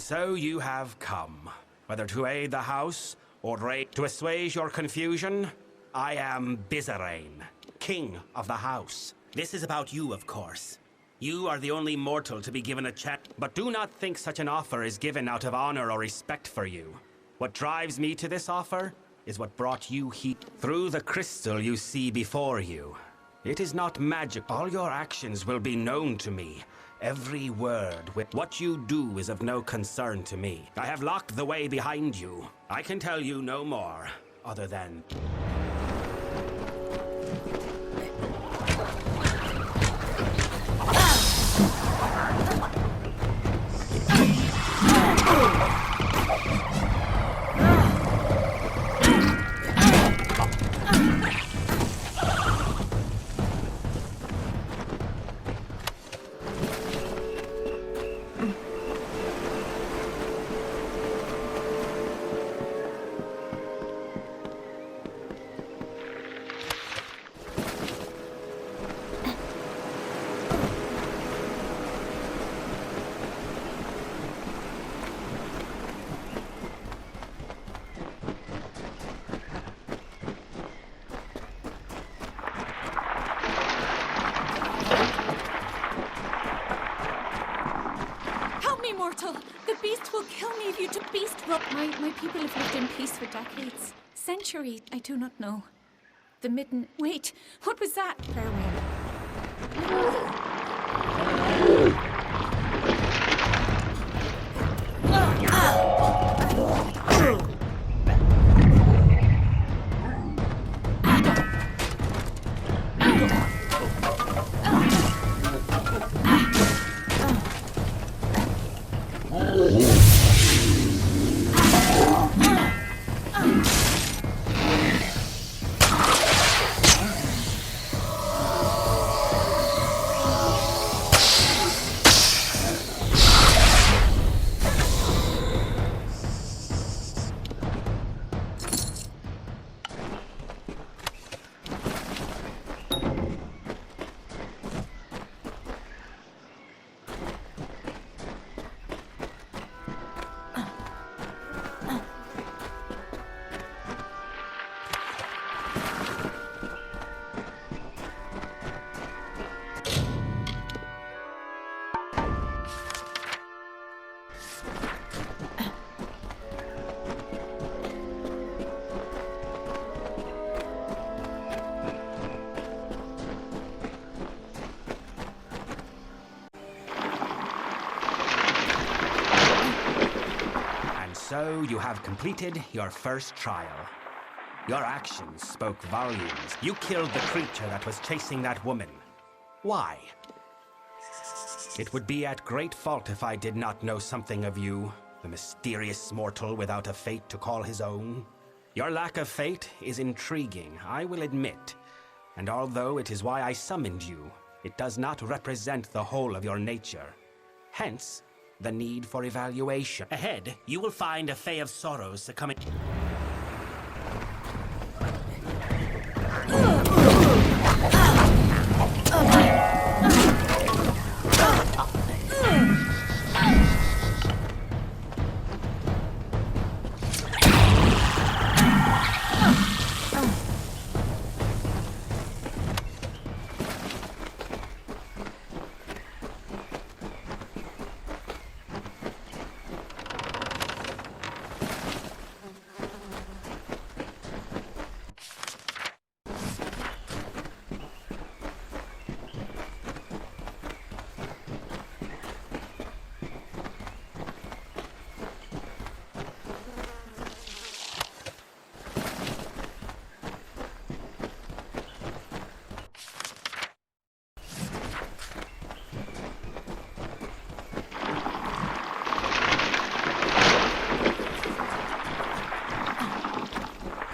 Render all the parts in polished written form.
So you have come, whether to aid the house or to assuage your confusion. I am Bizarrain, king of the house. This is about you, of course. You are the only mortal to be given a chance, but do not think such an offer is given out of honor or respect for you. What drives me to this offer is what brought you here. Through the crystal you see before you. It is not magic. All your actions will be known to me. Every word. What you do is of no concern to me. I have locked the way behind you. I can tell you no more, other than... Mortal, the beast will kill me if you took beast. Well, my people have lived in peace for decades. Centuries, I do not know. The midden... Wait, what was that? Farewell. So you have completed your first trial. Your actions spoke volumes. You killed the creature that was chasing that woman. Why? It would be at great fault if I did not know something of you, the mysterious mortal without a fate to call his own. Your lack of fate is intriguing, I will admit. And although it is why I summoned you, it does not represent the whole of your nature. Hence, the need for evaluation. Ahead, you will find a Fae of Sorrows succumbing...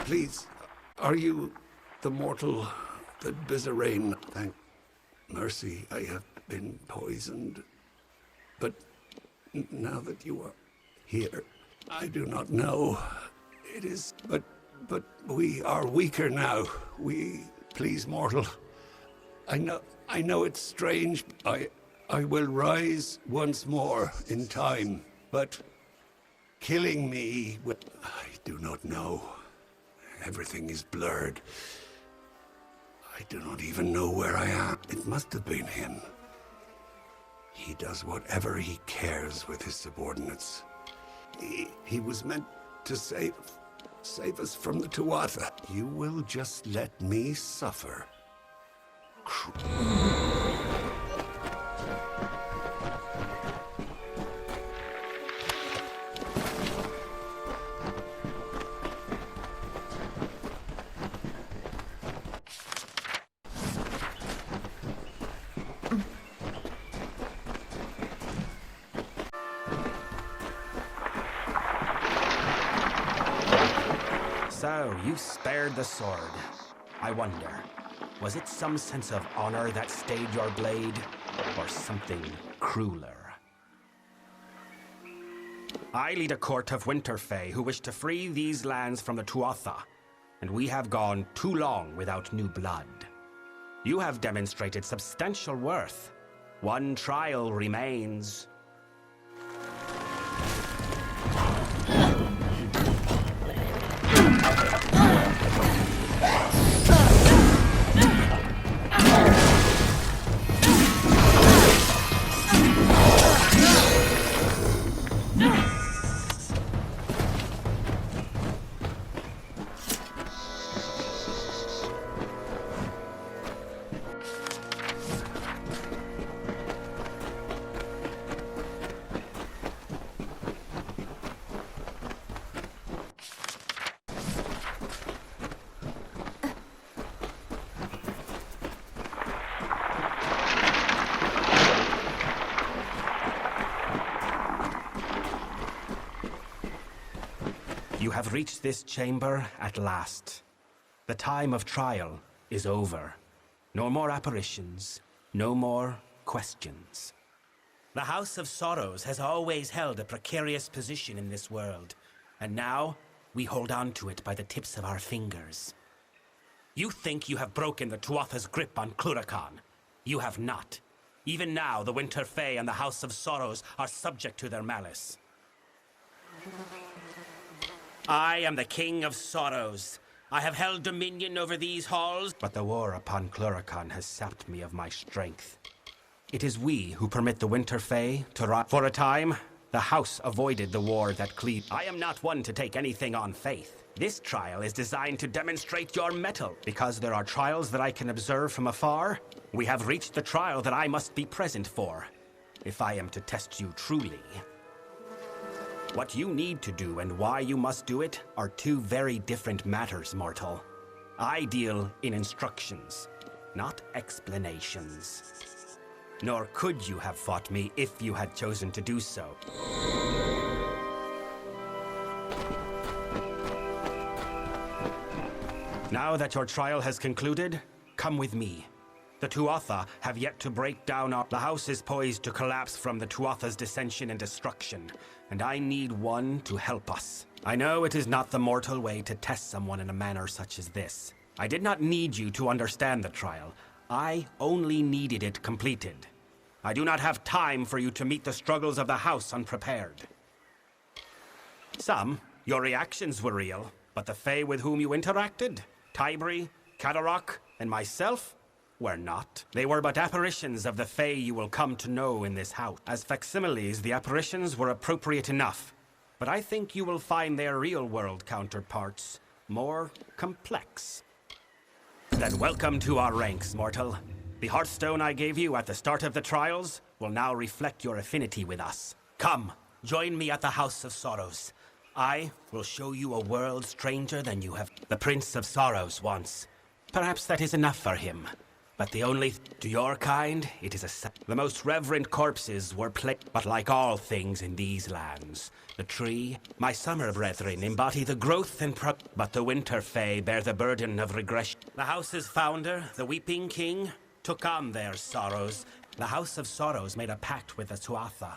Please, are you the mortal, the Bizarrain? Thank mercy, I have been poisoned. But now that you are here, I do not know. It is, but we are weaker now. Please, mortal. I know it's strange. I will rise once more in time, but killing me. I do not know. Everything is blurred. I do not even know where I am. It must have been him. He does whatever he cares with his subordinates. He was meant to save us from the Tuatha. You will just let me suffer. So, you spared the sword. I wonder, was it some sense of honor that stayed your blade, or something crueler? I lead a court of Winterfey who wish to free these lands from the Tuatha, and we have gone too long without new blood. You have demonstrated substantial worth. One trial remains. You have reached this chamber at last. The time of trial is over. No more apparitions, no more questions. The House of Sorrows has always held a precarious position in this world, and now we hold on to it by the tips of our fingers. You think you have broken the Tuatha's grip on Cluracan. You have not. Even now, the Winterfey and the House of Sorrows are subject to their malice. I am the King of Sorrows. I have held dominion over these halls, but the war upon Cluracan has sapped me of my strength. It is we who permit the Winterfey to rise. For a time, the House avoided the war that cleaved. I am not one to take anything on faith. This trial is designed to demonstrate your mettle. Because there are trials that I can observe from afar, we have reached the trial that I must be present for, if I am to test you truly. What you need to do and why you must do it are two very different matters, mortal. I deal in instructions, not explanations. Nor could you have fought me if you had chosen to do so. Now that your trial has concluded, come with me. The Tuatha have yet to break down our... The house is poised to collapse from the Tuatha's dissension and destruction, and I need one to help us. I know it is not the mortal way to test someone in a manner such as this. I did not need you to understand the trial. I only needed it completed. I do not have time for you to meet the struggles of the house unprepared. Your reactions were real, but the Fae with whom you interacted, Tybri, Kadarok, and myself, were not. They were but apparitions of the Fae you will come to know in this house. As facsimiles, the apparitions were appropriate enough, but I think you will find their real-world counterparts more complex. Then welcome to our ranks, mortal. The Hearthstone I gave you at the start of the trials will now reflect your affinity with us. Come, join me at the House of Sorrows. I will show you a world stranger than you have. The Prince of Sorrows once. Perhaps that is enough for him. But the only... To your kind, it is a... The most reverent corpses were but like all things in these lands, the tree, my summer brethren, embody the growth and but the winter fae bear the burden of regression. The house's founder, the Weeping King, took on their sorrows. The House of Sorrows made a pact with the Tuatha.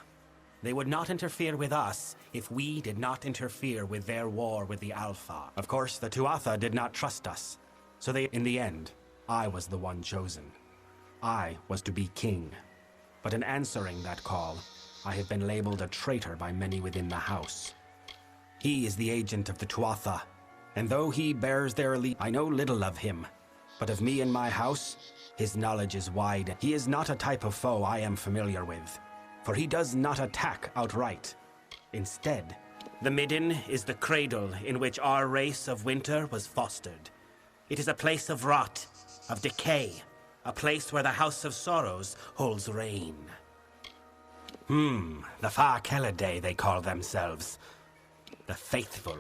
They would not interfere with us if we did not interfere with their war with the Alpha. Of course, the Tuatha did not trust us, so in the end, I was the one chosen. I was to be king. But in answering that call, I have been labeled a traitor by many within the house. He is the agent of the Tuatha, and though he bears their elite, I know little of him. But of me and my house, his knowledge is wide. He is not a type of foe I am familiar with, for he does not attack outright. Instead, the Midden is the cradle in which our race of winter was fostered. It is a place of rot, of decay, a place where the House of Sorrows holds reign. The Far Kelidae, they call themselves. The Faithful.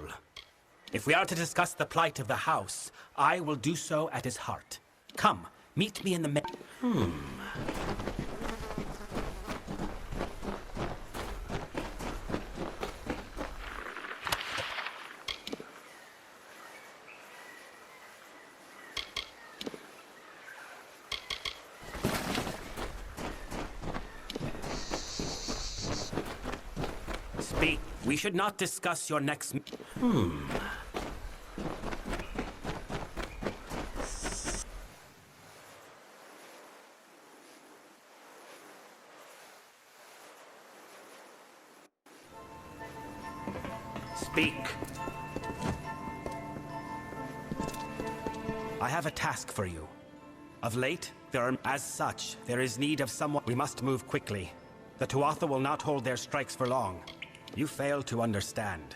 If we are to discuss the plight of the house, I will do so at his heart. Come, meet me in the Speak. We should not discuss your next... Speak. I have a task for you. Of late, as such, there is need of someone. We must move quickly. The Tuatha will not hold their strikes for long. You fail to understand.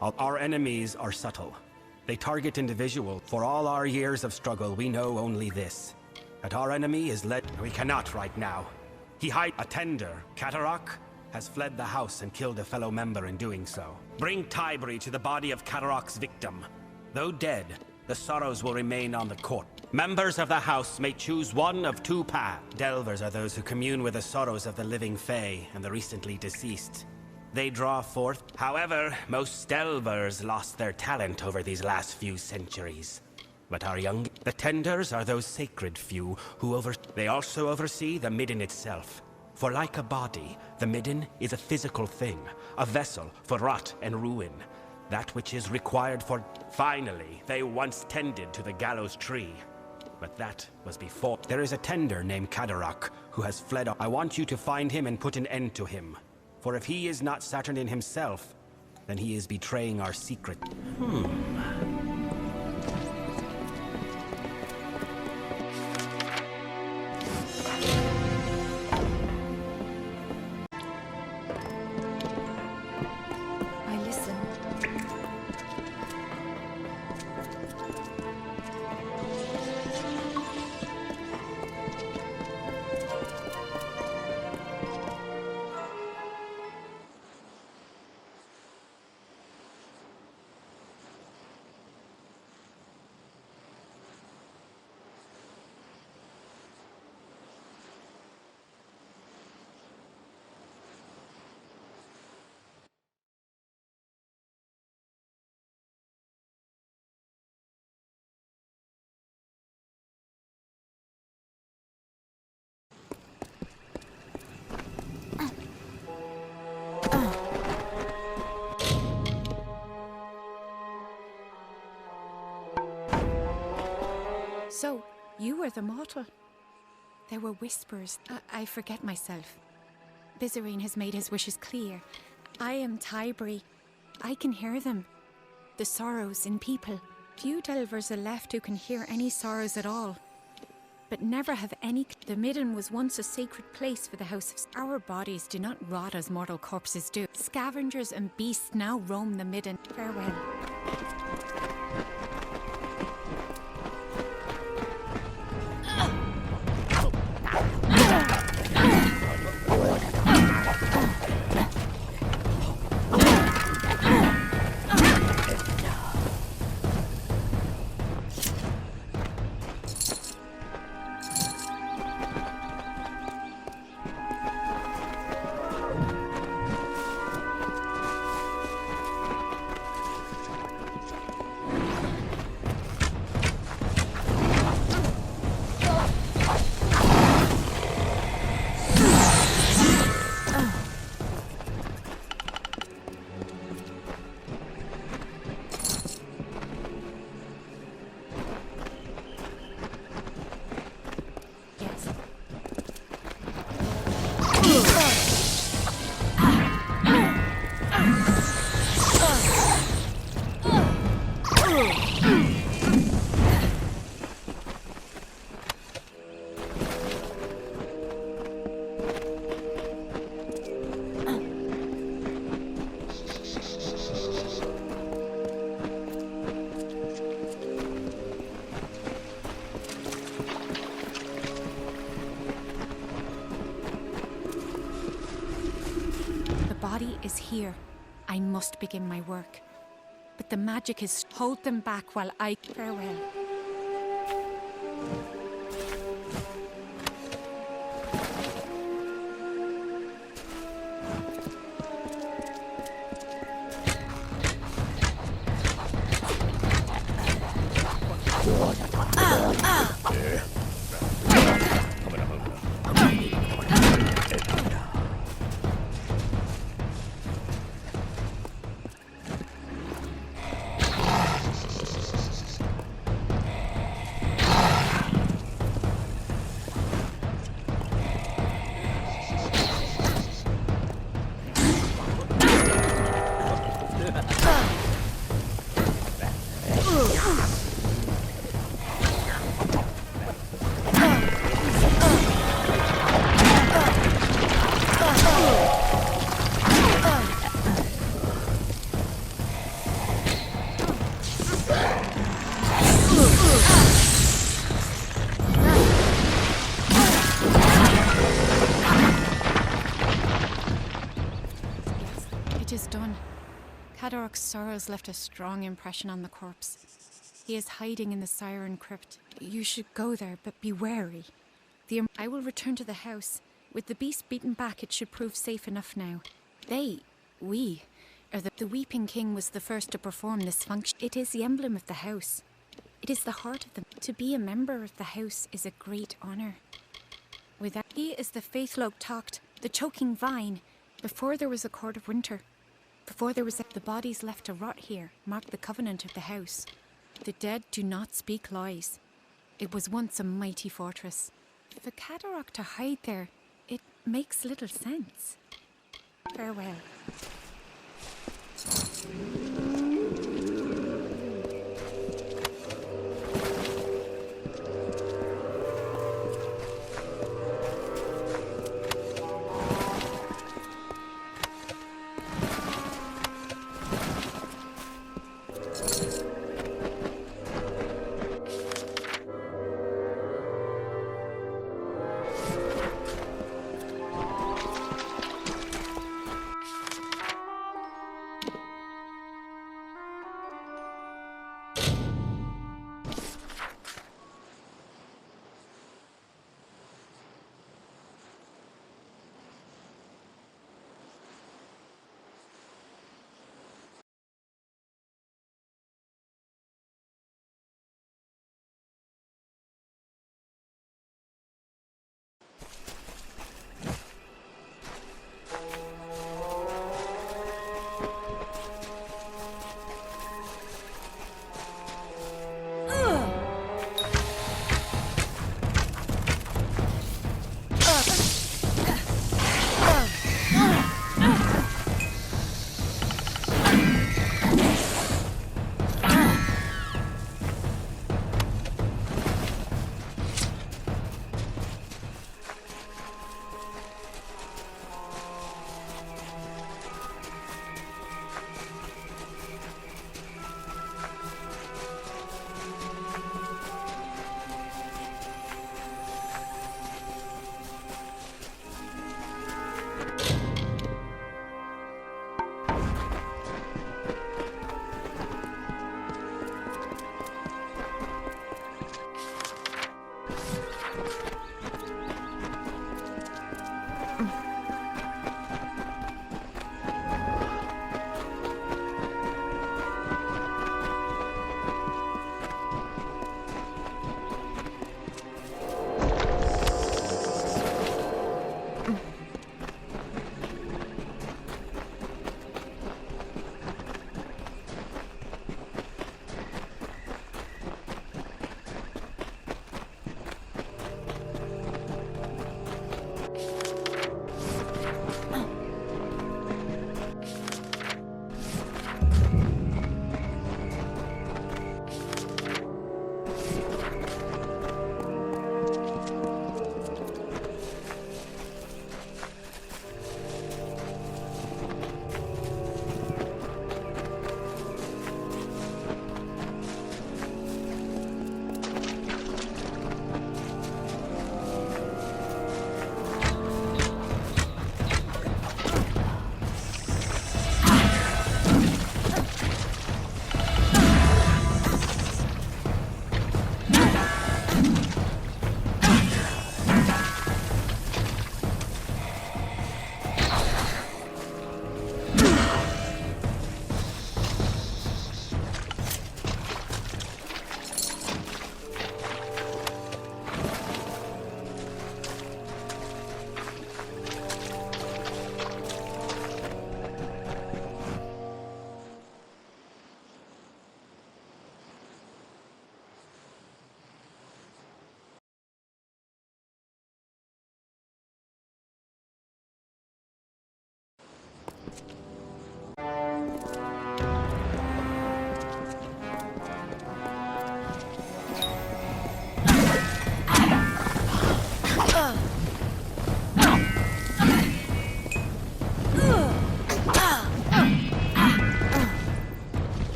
Our enemies are subtle. They target individuals. For all our years of struggle, we know only this. That our enemy is led... We cannot right now. He hides a tender. Catarak has fled the house and killed a fellow member in doing so. Bring Tybri to the body of Catarak's victim. Though dead, the sorrows will remain on the court. Members of the house may choose one of two paths. Delvers are those who commune with the sorrows of the living Fae and the recently deceased. They draw forth. However, most delvers lost their talent over these last few centuries. But our young... The tenders are those sacred few who They also oversee the Midden itself. For like a body, the Midden is a physical thing, a vessel for rot and ruin. That which is required for... Finally, they once tended to the gallows tree. But that was before. There is a tender named Catarak who has fled. I want you to find him and put an end to him. For if he is not Saturnin himself, then he is betraying our secret. I listen. So, you were the mortal. There were whispers. I forget myself. Bizarine has made his wishes clear. I am Tybri. I can hear them. The sorrows in people. Few delvers are left who can hear any sorrows at all. But never have any... The Midden was once a sacred place for the House of... Our bodies do not rot as mortal corpses do. Scavengers and beasts now roam the Midden. Farewell. body is here. I must begin my work. But the magic is hold them back while I farewell. It is done. Cadoroc's sorrows left a strong impression on the corpse. He is hiding in the Siren Crypt. You should go there, but be wary. I will return to the house. With the beast beaten back, it should prove safe enough now. The Weeping King was the first to perform this function. It is the emblem of the house. It is the heart of them. To be a member of the house is a great honour. Without he is the Faithloke Tocht, the choking vine. Before there was a court of winter. Before there was the bodies left to rot here, marked the covenant of the house. The dead do not speak lies. It was once a mighty fortress. For Cadoroc to hide there, it makes little sense. Farewell.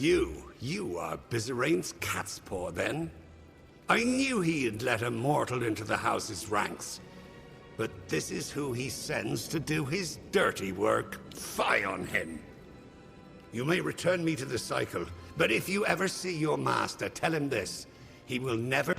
You are Bizerane's cat's paw, then? I knew he had let a mortal into the house's ranks. But this is who he sends to do his dirty work. Fie on him! You may return me to the cycle, but if you ever see your master, tell him this. He will never...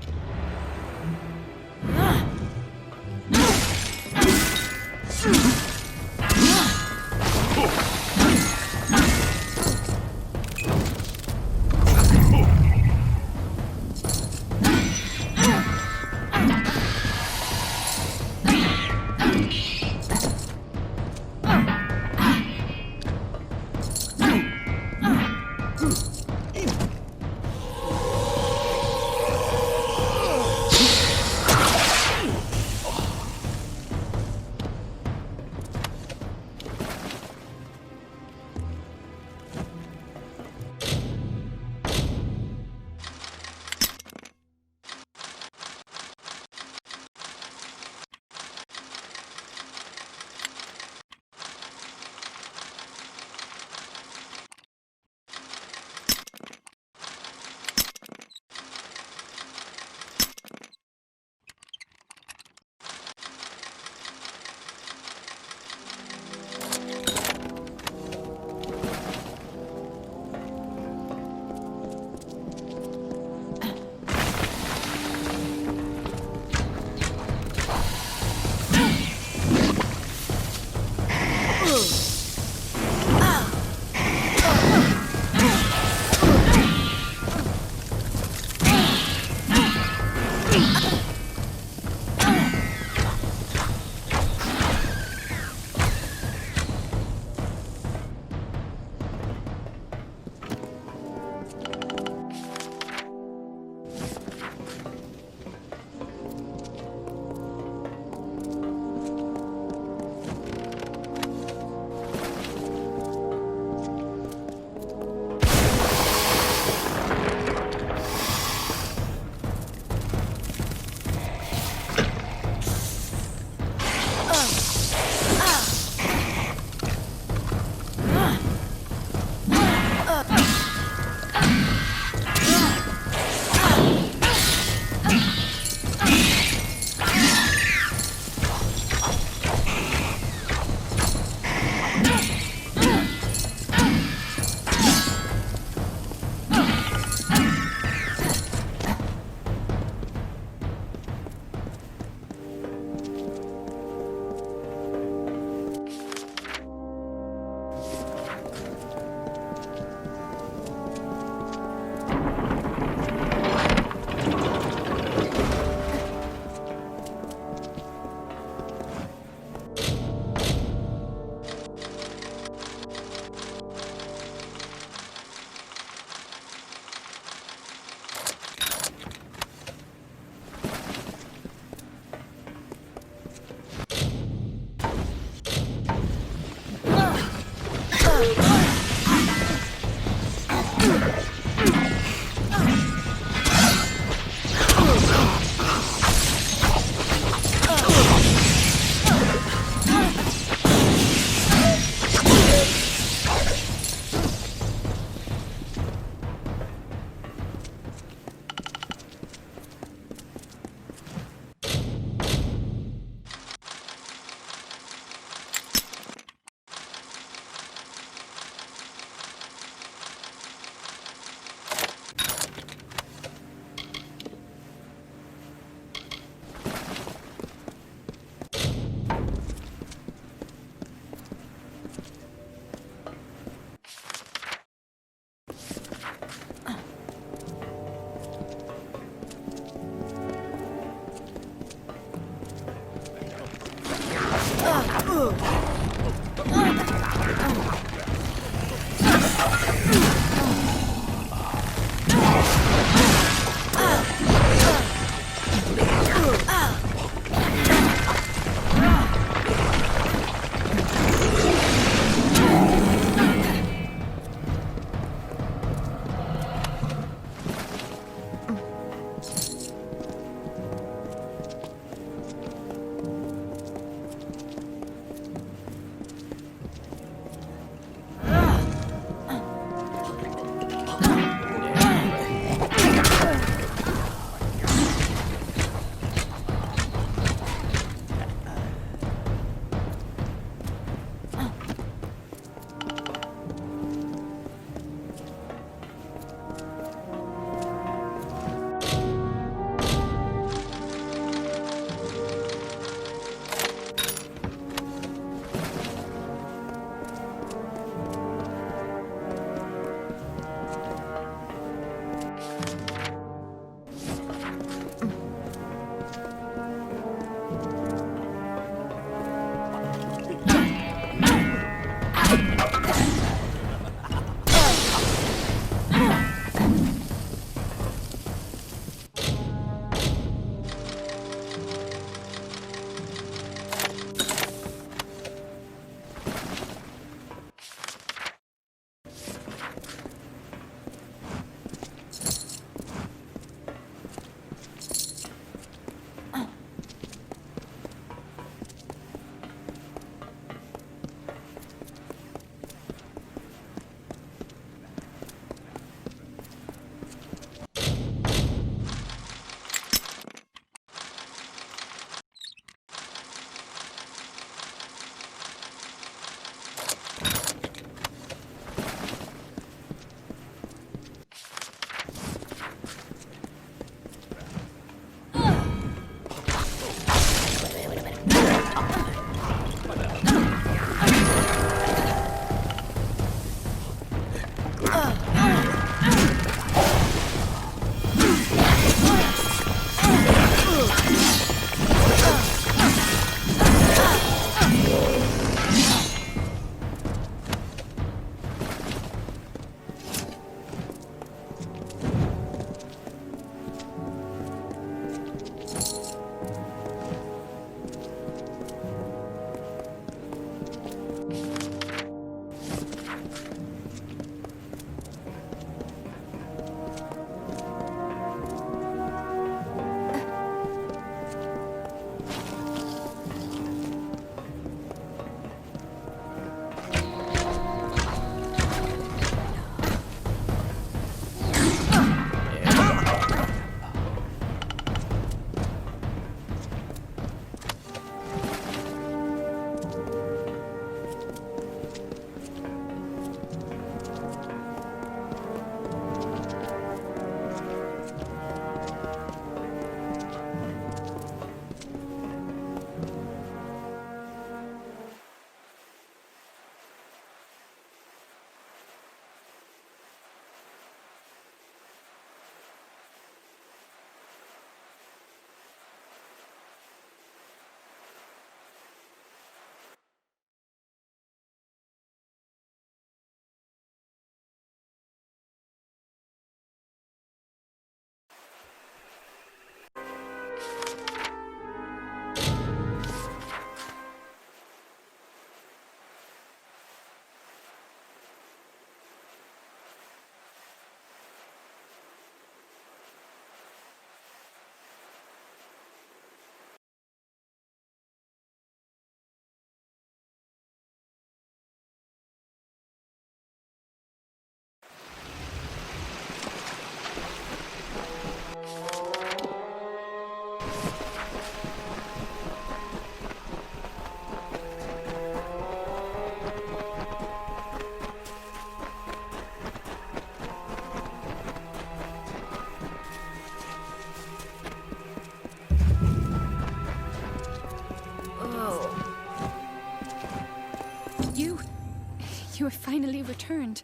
You have finally returned.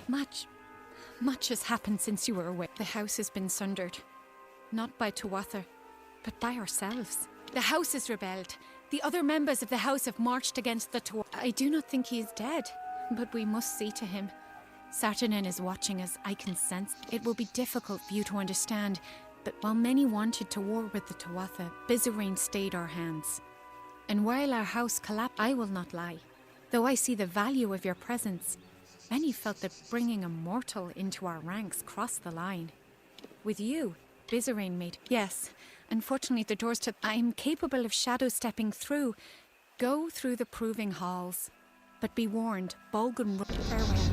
Much has happened since you were away. The house has been sundered. Not by Tuatha, but by ourselves. The house has rebelled. The other members of the house have marched against the Tuatha. I do not think he is dead, but we must see to him. Saturnin is watching us, I can sense. It will be difficult for you to understand, but while many wanted to war with the Tuatha, Bizarine stayed our hands. And while our house collapsed, I will not lie. Though I see the value of your presence, many felt that bringing a mortal into our ranks crossed the line. With you, Bizarine made... Yes, unfortunately the doors to... I am capable of shadow stepping through. Go through the proving halls. But be warned, Bolgun... Farewell.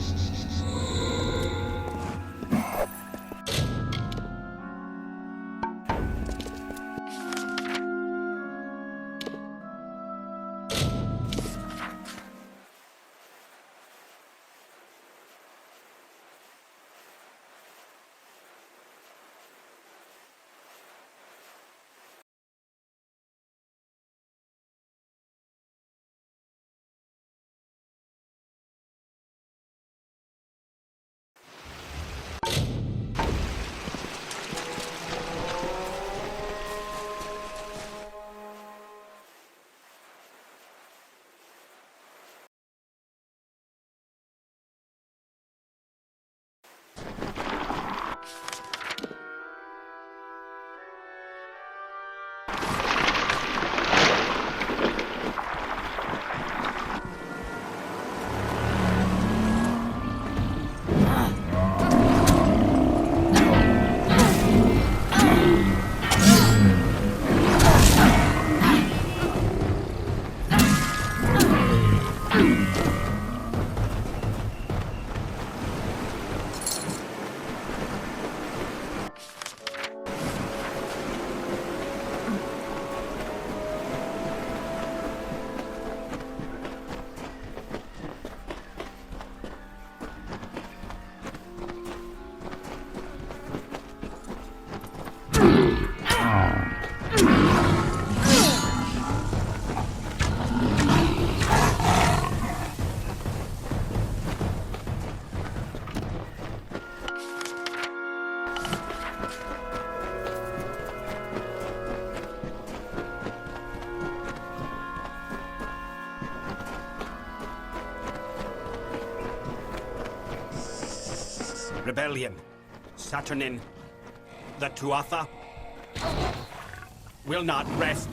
Rebellion, Saturnin, the Tuatha will not rest.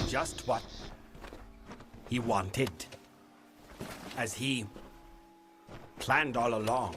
Just what he wanted, as he planned all along.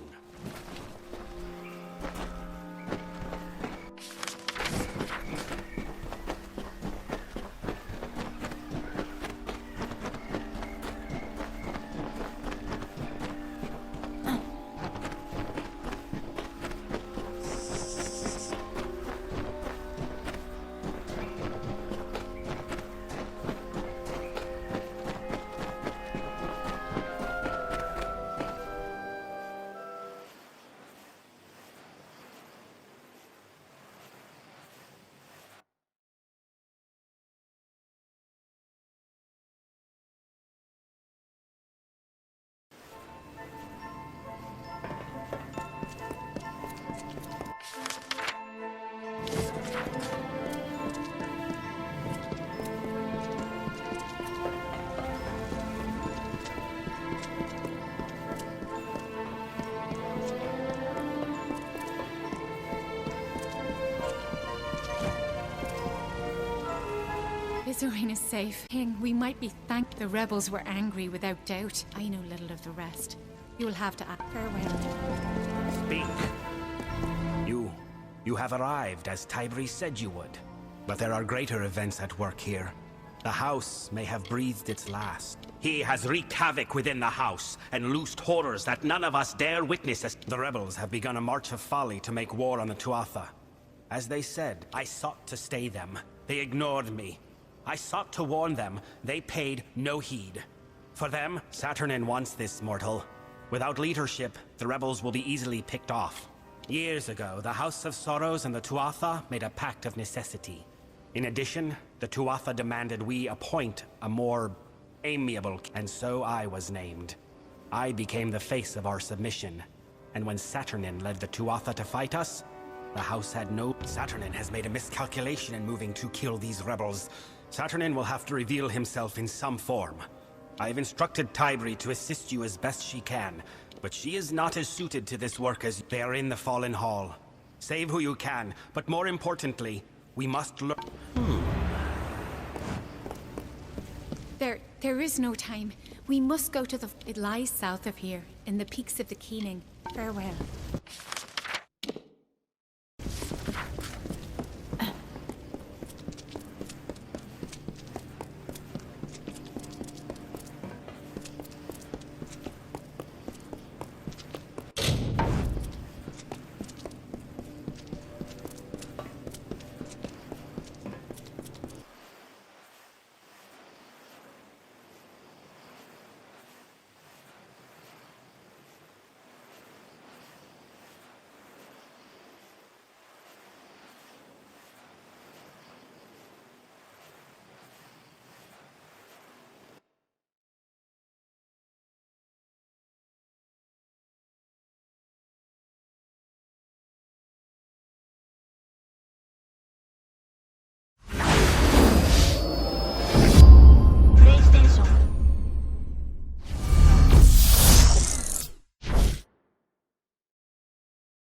Bizarine is safe. King, we might be thanked the rebels were angry without doubt. I know little of the rest. You will have to act. Farewell. Speak. You have arrived as Tybri said you would. But there are greater events at work here. The house may have breathed its last. He has wreaked havoc within the house and loosed horrors that none of us dare witness as the rebels have begun a march of folly to make war on the Tuatha. As they said, I sought to stay them. They ignored me. I sought to warn them. They paid no heed. For them, Saturnin wants this, mortal. Without leadership, the rebels will be easily picked off. Years ago, the House of Sorrows and the Tuatha made a pact of necessity. In addition, the Tuatha demanded we appoint a more amiable, and so I was named. I became the face of our submission, and when Saturnin led the Tuatha to fight us, the House had no... Saturnin has made a miscalculation in moving to kill these rebels. Saturnin will have to reveal himself in some form. I have instructed Tybri to assist you as best she can, but she is not as suited to this work as they are in the Fallen Hall. Save who you can, but more importantly, we must learn... There is no time. We must go to the... It lies south of here, in the peaks of the Keening. Farewell.